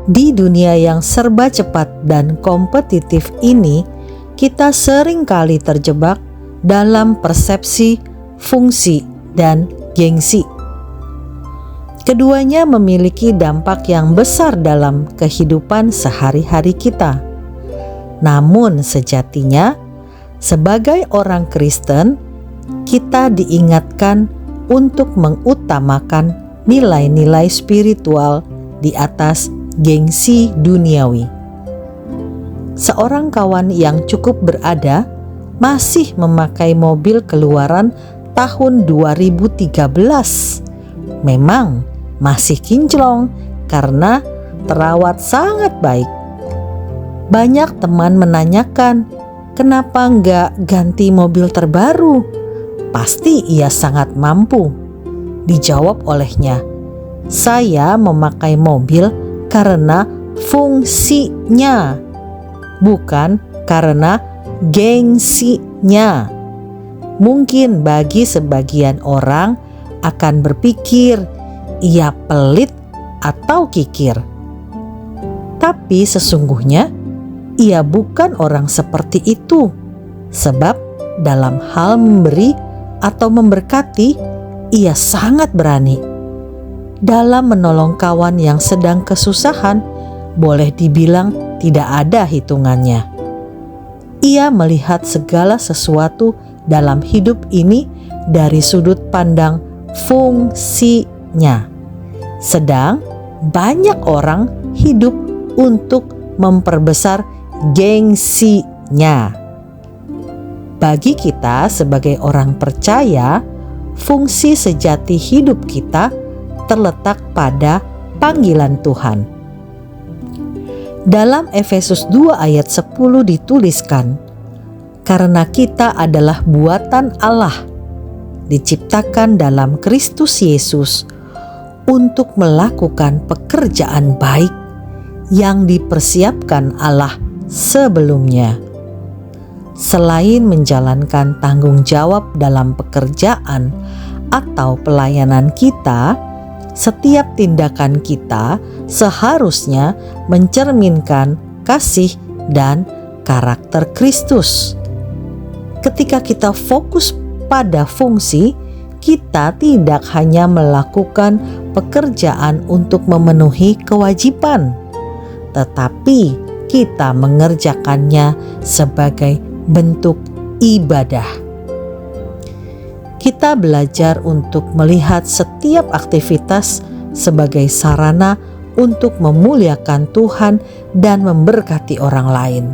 Di dunia yang serba cepat dan kompetitif ini, kita sering kali terjebak dalam persepsi, fungsi, dan gengsi. Keduanya memiliki dampak yang besar dalam kehidupan sehari-hari kita. Namun sejatinya, sebagai orang Kristen, kita diingatkan untuk mengutamakan nilai-nilai spiritual di atas gengsi duniawi. Seorang kawan yang cukup berada masih memakai mobil keluaran tahun 2013. Memang masih kinclong karena terawat sangat baik. Banyak teman menanyakan, kenapa nggak ganti mobil terbaru? Pasti ia sangat mampu. Dijawab olehnya, saya memakai mobil karena fungsinya, bukan karena gengsinya. Mungkin bagi sebagian orang akan berpikir ia pelit atau kikir. Tapi sesungguhnya ia bukan orang seperti itu. Sebab dalam hal memberi atau memberkati, ia sangat berani. Dalam menolong kawan yang sedang kesusahan, boleh dibilang tidak ada hitungannya. Ia melihat segala sesuatu dalam hidup ini dari sudut pandang fungsinya. Sedang banyak orang hidup untuk memperbesar gengsinya. Bagi kita sebagai orang percaya, fungsi sejati hidup kita terletak pada panggilan Tuhan. Dalam Efesus 2 ayat 10 dituliskan, karena kita adalah buatan Allah, diciptakan dalam Kristus Yesus untuk melakukan pekerjaan baik yang dipersiapkan Allah sebelumnya. Selain menjalankan tanggung jawab dalam pekerjaan atau pelayanan kita, setiap tindakan kita seharusnya mencerminkan kasih dan karakter Kristus. Ketika kita fokus pada fungsi, kita tidak hanya melakukan pekerjaan untuk memenuhi kewajiban, tetapi kita mengerjakannya sebagai bentuk ibadah. Kita belajar untuk melihat setiap aktivitas sebagai sarana untuk memuliakan Tuhan dan memberkati orang lain.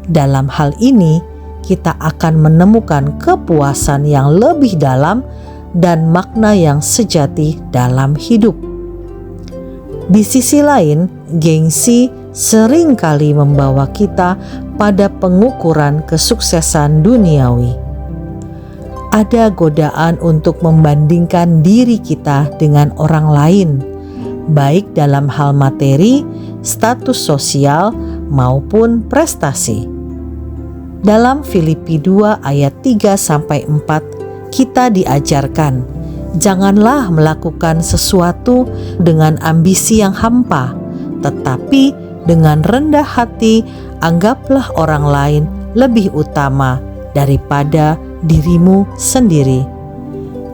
Dalam hal ini, kita akan menemukan kepuasan yang lebih dalam dan makna yang sejati dalam hidup. Di sisi lain, gengsi seringkali membawa kita pada pengukuran kesuksesan duniawi. Ada godaan untuk membandingkan diri kita dengan orang lain, baik dalam hal materi, status sosial, maupun prestasi. Dalam Filipi 2 ayat 3-4 kita diajarkan, janganlah melakukan sesuatu dengan ambisi yang hampa, tetapi dengan rendah hati anggaplah orang lain lebih utama daripada dirimu sendiri.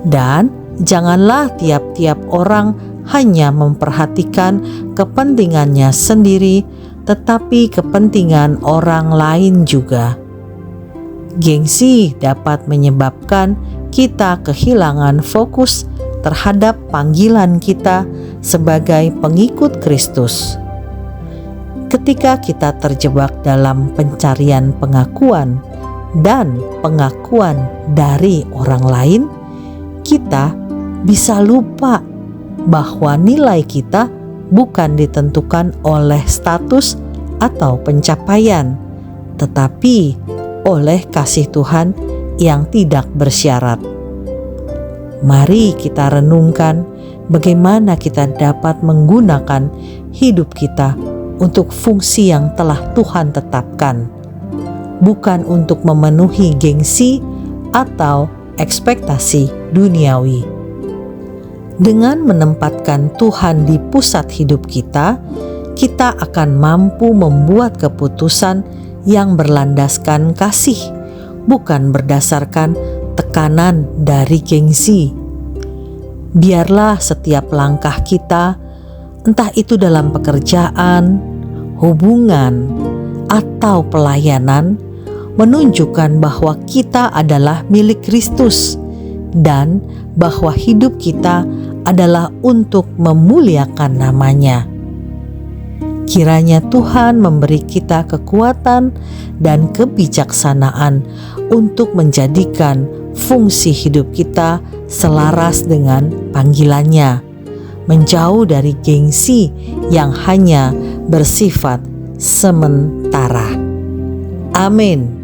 Dan janganlah tiap-tiap orang hanya memperhatikan kepentingannya sendiri, tetapi kepentingan orang lain juga. Gengsi dapat menyebabkan kita kehilangan fokus terhadap panggilan kita sebagai pengikut Kristus. Ketika kita terjebak dalam pencarian pengakuan dan pengakuan dari orang lain, kita bisa lupa bahwa nilai kita bukan ditentukan oleh status atau pencapaian, tetapi oleh kasih Tuhan yang tidak bersyarat. Mari kita renungkan bagaimana kita dapat menggunakan hidup kita untuk fungsi yang telah Tuhan tetapkan, bukan untuk memenuhi gengsi atau ekspektasi duniawi. Dengan menempatkan Tuhan di pusat hidup kita, kita akan mampu membuat keputusan yang berlandaskan kasih, bukan berdasarkan tekanan dari gengsi. Biarlah setiap langkah kita, entah itu dalam pekerjaan, hubungan, atau pelayanan, menunjukkan bahwa kita adalah milik Kristus dan bahwa hidup kita adalah untuk memuliakan nama-Nya. Kiranya Tuhan memberi kita kekuatan dan kebijaksanaan untuk menjadikan fungsi hidup kita selaras dengan panggilannya, menjauh dari gengsi yang hanya bersifat sementara. Amin.